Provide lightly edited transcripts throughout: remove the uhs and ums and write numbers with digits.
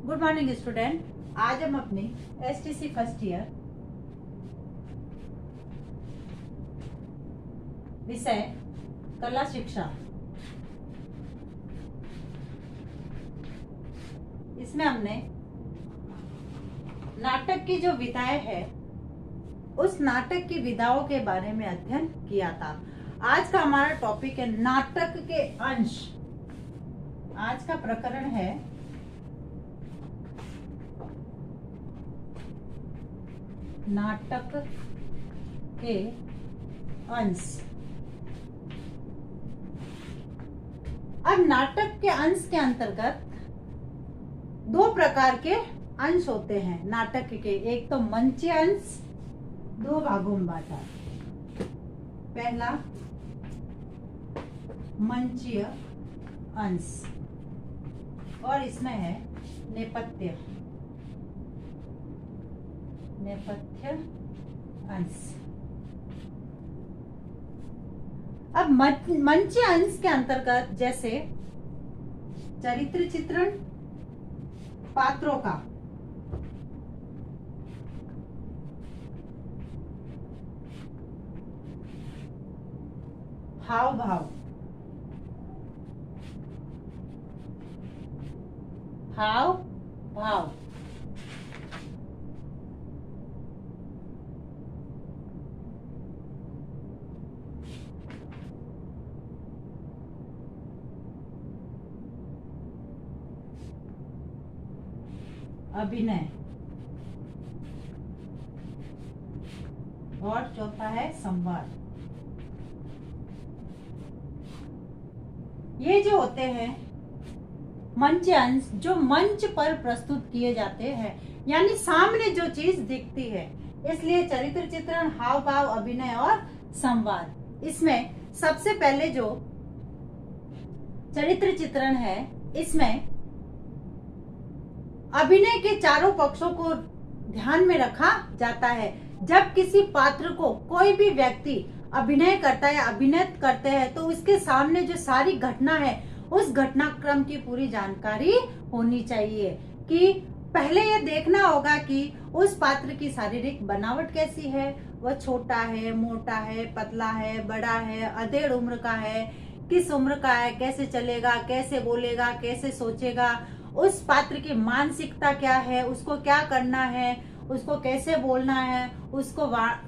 Good morning student. आज हम अपनी एसटीसी फर्स्ट ईयर विषय कला शिक्षा, इसमें हमने नाटक की जो विधाएं है उस नाटक की विधाओं के बारे में अध्ययन किया था। आज का हमारा टॉपिक है नाटक के अंश। आज का प्रकरण है नाटक के अंश। अब नाटक के अंश के अंतर्गत दो प्रकार के अंश होते हैं नाटक के। एक तो मंच अंश, दो भागों में बांटा। पहला मंचीय अंश और इसमें है नेपथ्य अंश। अब मंच अंश के अंतर्गत जैसे चरित्र चित्रण, पात्रों का हाव भाव, अभिनय और चौथा है संवाद। ये जो होते हैं मंच अंश, जो मंच पर प्रस्तुत किए जाते हैं, यानी सामने जो चीज दिखती है, इसलिए चरित्र चित्रण, हाव भाव, अभिनय और संवाद। इसमें सबसे पहले जो चरित्र चित्रण है, इसमें अभिनय के चारों पक्षों को ध्यान में रखा जाता है। जब किसी पात्र को कोई भी व्यक्ति अभिनय करता है, अभिनय करते हैं, तो उसके सामने जो सारी घटना है उस घटनाक्रम की पूरी जानकारी होनी चाहिए। कि पहले ये देखना होगा कि उस पात्र की शारीरिक बनावट कैसी है, वह छोटा है, मोटा है, पतला है, बड़ा है, अधेड़ उम्र का है, किस उम्र का है, कैसे चलेगा, कैसे बोलेगा, कैसे सोचेगा, उस पात्र की मानसिकता क्या है, उसको क्या करना है, उसको कैसे बोलना है, उसको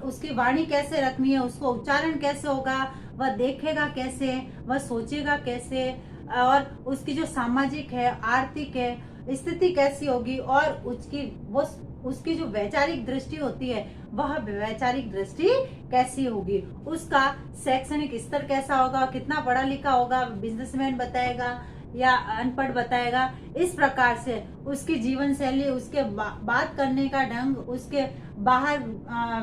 उसकी वाणी कैसे रखनी है, उसको उच्चारण कैसे होगा, वह देखेगा कैसे, वह सोचेगा कैसे, और उसकी जो सामाजिक है, आर्थिक है स्थिति कैसी होगी, और उसकी जो वैचारिक दृष्टि होती है वह वैचारिक दृष्टि कैसी होगी, उसका शैक्षणिक स्तर कैसा होगा, कितना पढ़ा लिखा होगा, बिजनेसमैन बताएगा या अनपढ़ बताएगा। इस प्रकार से उसकी जीवन शैली, उसके बात करने का ढंग, उसके बाहर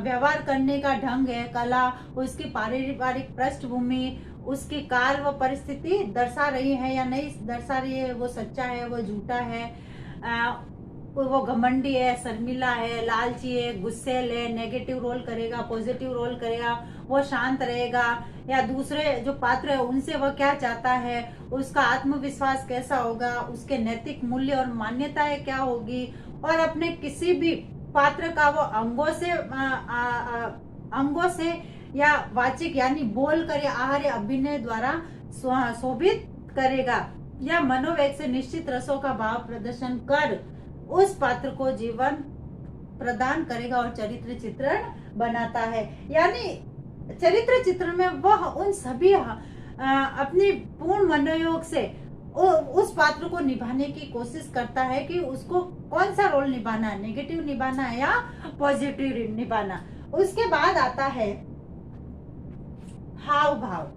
व्यवहार करने का ढंग है, कला, उसकी पारिवारिक पृष्ठभूमि, उसकी कार्य व परिस्थिति दर्शा रही है या नहीं दर्शा रही है, वो सच्चा है, वो झूठा है, वो घमंडी है, शर्मिला है, लालची है, गुस्सेल है, नेगेटिव रोल करेगा, पॉजिटिव रोल करेगा, वो शांत रहेगा, या दूसरे जो पात्र है उनसे वह क्या चाहता है, उसका आत्मविश्वास कैसा होगा, उसके नैतिक मूल्य और मान्यताएं क्या होगी, और अपने किसी भी पात्र का वो अंगों से या वाचिक यानी बोल कर या आहार्य अभिनय द्वारा शोभित करेगा, या मनोवेग से निश्चित रसों का भाव प्रदर्शन कर उस पात्र को जीवन प्रदान करेगा और चरित्र चित्रण बनाता है। यानी चरित्र चित्रण में वह उन सभी अपनी पूर्ण मनोयोग से उस पात्र को निभाने की कोशिश करता है कि उसको कौन सा रोल निभाना है, नेगेटिव निभाना है या पॉजिटिव निभाना। उसके बाद आता है हाव भाव।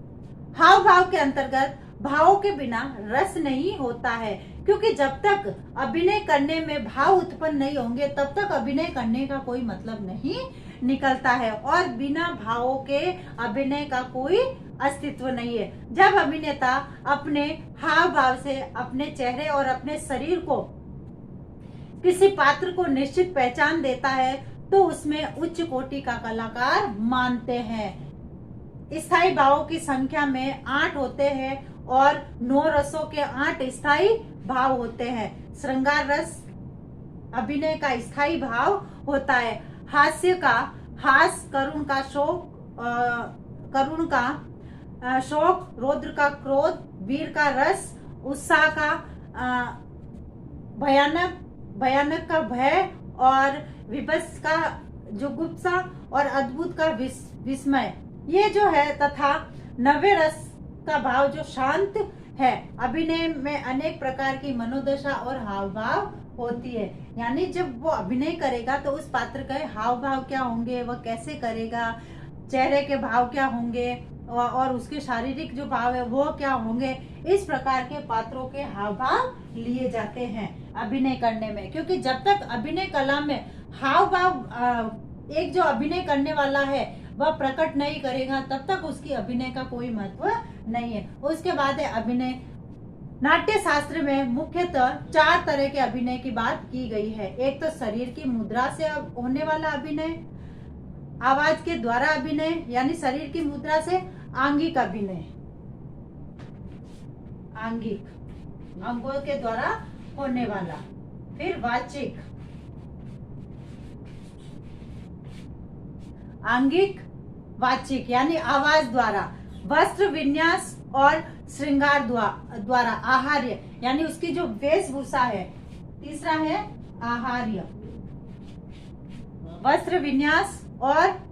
हाव भाव के अंतर्गत भावों के बिना रस नहीं होता है, क्योंकि जब तक अभिनय करने में भाव उत्पन्न नहीं होंगे तब तक अभिनय करने का कोई मतलब नहीं निकलता है, और बिना भावों के अभिनय का कोई अस्तित्व नहीं है। जब अभिनेता अपने हाव भाव से अपने चेहरे और अपने शरीर को किसी पात्र को निश्चित पहचान देता है तो उसमें उच्च कोटि का कलाकार मानते हैं। स्थायी भावों की संख्या में 8 होते हैं और 9 रसों के 8 स्थायी भाव होते हैं। श्रृंगार रस, अभिनय का स्थायी भाव होता है। हास्य का हास, करुण का शोक, शोक, रौद्र का क्रोध, वीर का रस, उत्साह का भयानक का भय, और विभत्स का जुगुप्सा, और अद्भुत का विस्मय, ये जो है, तथा नव्य रस का भाव जो शांत है। अभिनय में अनेक प्रकार की मनोदशा और हाव भाव होती है। यानी जब वो अभिनय करेगा तो उस पात्र के हाव भाव क्या होंगे, वह कैसे करेगा, चेहरे के भाव क्या होंगे, और उसके शारीरिक जो भाव है वो क्या होंगे, इस प्रकार के पात्रों के हाव भाव लिए जाते हैं अभिनय करने में। क्योंकि जब तक अभिनय कला में हाव भाव एक जो अभिनय करने वाला है वह प्रकट नहीं करेगा, तब तक उसकी अभिनय का कोई महत्व नहीं है। उसके बाद है अभिनय। नाट्य शास्त्र में मुख्यतः 4 तरह के अभिनय की बात की गई है। एक तो शरीर की मुद्रा से होने वाला अभिनय, आवाज के द्वारा अभिनय यानी शरीर की मुद्रा से, आंगिक अभिनय, आंगिक अंगों के द्वारा होने वाला, फिर वाचिक, आंगिक वाचिक यानी आवाज द्वारा, वस्त्र विन्यास और श्रृंगार द्वारा, आहार्य यानी उसकी जो वेशभूषा है। तीसरा है आहार्य, वस्त्र विन्यास और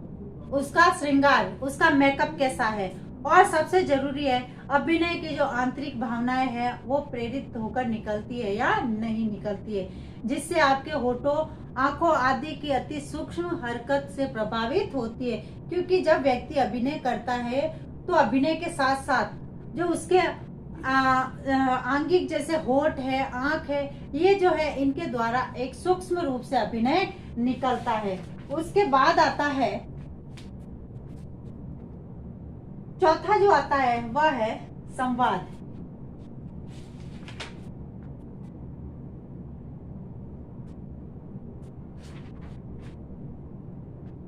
उसका श्रृंगार, उसका मेकअप कैसा है। और सबसे जरूरी है अभिनय की जो आंतरिक भावनाएं हैं वो प्रेरित होकर निकलती है या नहीं निकलती है, जिससे आपके होठों, आंखों आदि की अति सूक्ष्म हरकत से प्रभावित होती है। क्योंकि जब व्यक्ति अभिनय करता है तो अभिनय के साथ साथ जो उसके आंगिक जैसे होठ है, आंख है, ये जो है इनके द्वारा एक सूक्ष्म रूप से अभिनय निकलता है। उसके बाद आता है चौथा जो आता है वह है संवाद।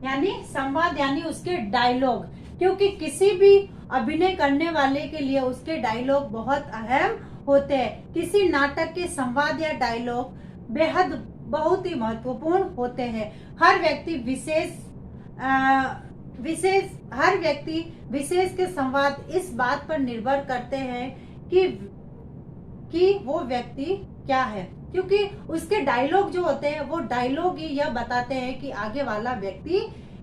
यानी संवाद यानी उसके डायलॉग, क्योंकि किसी भी अभिनय करने वाले के लिए उसके डायलॉग बहुत अहम होते हैं। किसी नाटक के संवाद या डायलॉग बेहद बहुत ही महत्वपूर्ण होते हैं। हर व्यक्ति विशेष के संवाद इस बात पर निर्भर करते हैं कि वो व्यक्ति क्या है, क्योंकि उसके डायलॉग जो होते हैं वो डायलॉग ही यह बताते हैं कि आगे वाला व्यक्ति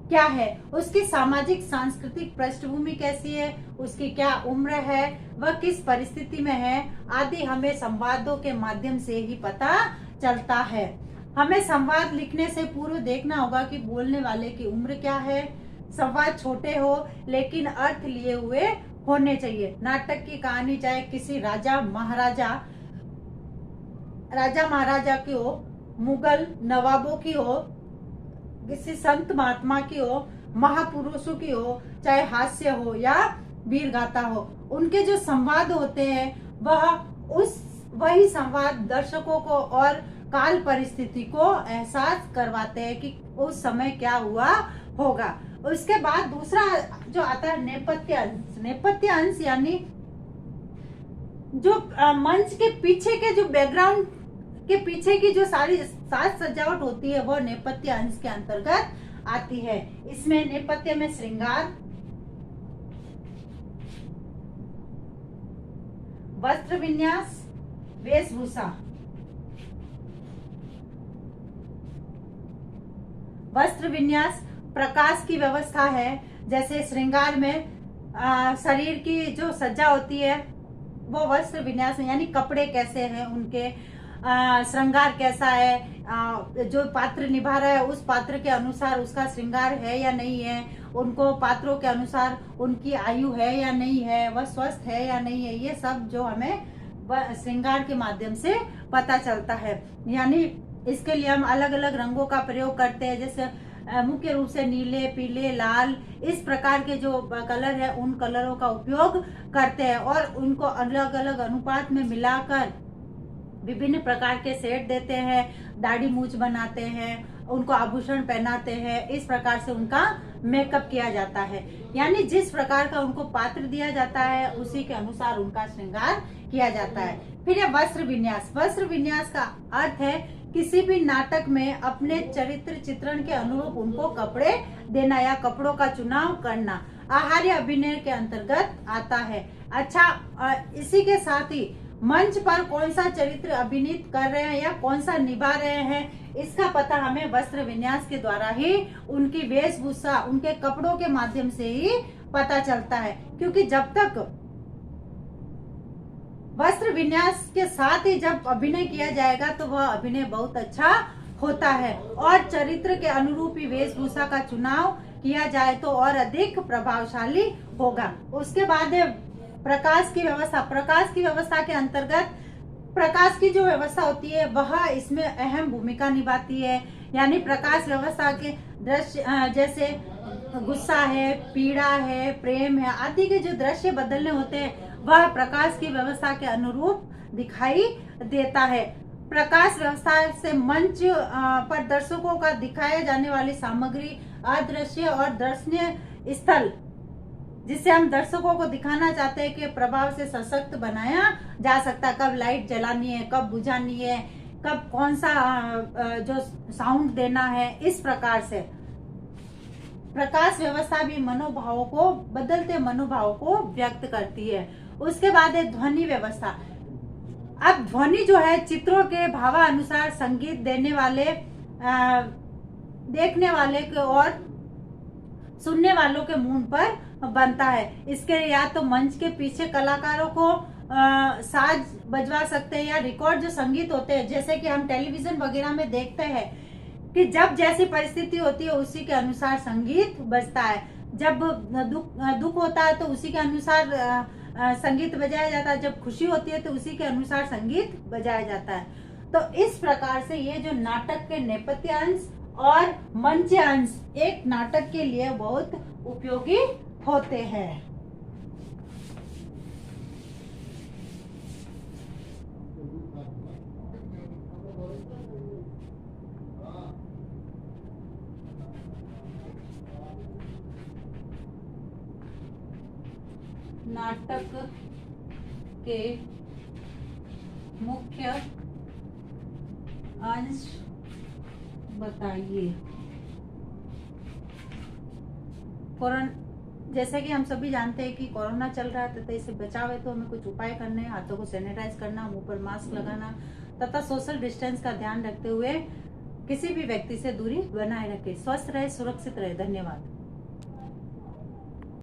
क्या है, उसकी सामाजिक सांस्कृतिक पृष्ठभूमि कैसी है, उसकी क्या उम्र है, वह किस परिस्थिति में है आदि हमें संवादों के माध्यम से ही पता चलता है। हमें संवाद लिखने से पूर्व देखना होगा कि बोलने वाले की उम्र क्या है। संवाद छोटे हो लेकिन अर्थ लिए हुए होने चाहिए। नाटक की कहानी चाहे किसी राजा महाराजा की हो, मुगल नवाबों की हो, किसी संत महात्मा की हो, महापुरुषों की हो, चाहे हास्य हो या वीर गाथा हो, उनके जो संवाद होते हैं वही संवाद दर्शकों को और काल परिस्थिति को एहसास करवाते हैं कि उस समय क्या हुआ होगा। उसके बाद दूसरा जो आता है नेपथ्य अंश। नेपथ्य अंश यानी जो मंच के पीछे के जो बैकग्राउंड के पीछे की जो सारी साज सजावट होती है वो नेपथ्य अंश के अंतर्गत आती है। इसमें नेपथ्य में श्रृंगार, वस्त्र विन्यास, वेशभूषा, वस्त्र विन्यास प्रकाश की व्यवस्था है। जैसे श्रृंगार में शरीर की जो सज्जा होती है वो वस्त्र विन्यास है, यानी कपड़े कैसे हैं उनके, श्रृंगार कैसा है, जो पात्र निभा रहा है उस पात्र के अनुसार उसका श्रृंगार है या नहीं है, उनको पात्रों के अनुसार उनकी आयु है या नहीं है, वह स्वस्थ है या नहीं है, ये सब जो हमें श्रृंगार के माध्यम से पता चलता है। यानी इसके लिए हम अलग अलग रंगों का प्रयोग करते हैं, जैसे मुख्य रूप से नीले, पीले, लाल, इस प्रकार के जो कलर है उन कलरों का उपयोग करते हैं और उनको अलग अलग अनुपात में मिलाकर विभिन्न प्रकार के सेट देते हैं, दाढ़ी मूछ बनाते हैं, उनको आभूषण पहनाते हैं, इस प्रकार से उनका मेकअप किया जाता है। यानी जिस प्रकार का उनको पात्र दिया जाता है उसी के अनुसार उनका श्रृंगार किया जाता है। फिर है वस्त्र विन्यास। वस्त्र विन्यास का अर्थ है किसी भी नाटक में अपने चरित्र चित्रण के अनुरूप उनको कपड़े देना या कपड़ों का चुनाव करना आहार्य अभिनय के अंतर्गत आता है। अच्छा, इसी के साथ ही मंच पर कौन सा चरित्र अभिनीत कर रहे हैं या कौन सा निभा रहे हैं, इसका पता हमें वस्त्र विन्यास के द्वारा ही, उनकी वेशभूषा, उनके कपड़ों के माध्यम से ही पता चलता है। क्योंकि जब तक वस्त्र विन्यास के साथ ही जब अभिनय किया जाएगा तो वह अभिनय बहुत अच्छा होता है, और चरित्र के अनुरूप ही वेशभूषा का चुनाव किया जाए तो और अधिक प्रभावशाली होगा। उसके बाद प्रकाश की व्यवस्था। प्रकाश की व्यवस्था के अंतर्गत प्रकाश की जो व्यवस्था होती है वह इसमें अहम भूमिका निभाती है। यानी प्रकाश व्यवस्था के दृश्य जैसे गुस्सा है, पीड़ा है, प्रेम है आदि के जो दृश्य बदलने होते हैं वह प्रकाश की व्यवस्था के अनुरूप दिखाई देता है। प्रकाश व्यवस्था से मंच पर दर्शकों का दिखाया जाने वाली सामग्री, अदृश्य और दर्शनीय स्थल, जिससे हम दर्शकों को दिखाना चाहते हैं कि प्रभाव से सशक्त बनाया जा सकता है। कब लाइट जलानी है, कब बुझानी है, कब कौन सा जो साउंड देना है, इस प्रकार से प्रकाश व्यवस्था भी मनोभावों को, बदलते मनोभावों को व्यक्त करती है। उसके बाद है ध्वनि व्यवस्था। अब ध्वनि जो है चित्रों के भावानुसार संगीत देने वाले, देखने वाले के और सुनने वालों के मुंह पर बनता है। इसके या तो मंच के पीछे कलाकारों को साज बजवा सकते हैं या रिकॉर्ड जो संगीत होते हैं, जैसे कि हम टेलीविजन वगैरह में देखते हैं कि जब जैसी परिस्थिति होती है उसी के अनुसार संगीत बजता है। जब दुख होता है तो उसी के अनुसार संगीत बजाया जाता है, जब खुशी होती है तो उसी के अनुसार संगीत बजाया जाता है। तो इस प्रकार से ये जो नाटक के नेपथ्य अंश और मंच अंश एक नाटक के लिए बहुत उपयोगी होते हैं। नाटक के मुख्य अंश बताइए। जैसे कि हम सभी जानते हैं कि कोरोना चल रहा है तथा इससे बचाव है तो हमें कुछ उपाय करने हैं। हाथों को सैनिटाइज करना, मुंह पर मास्क लगाना तथा सोशल डिस्टेंस का ध्यान रखते हुए किसी भी व्यक्ति से दूरी बनाए रखें। स्वस्थ रहे, सुरक्षित रहे। धन्यवाद।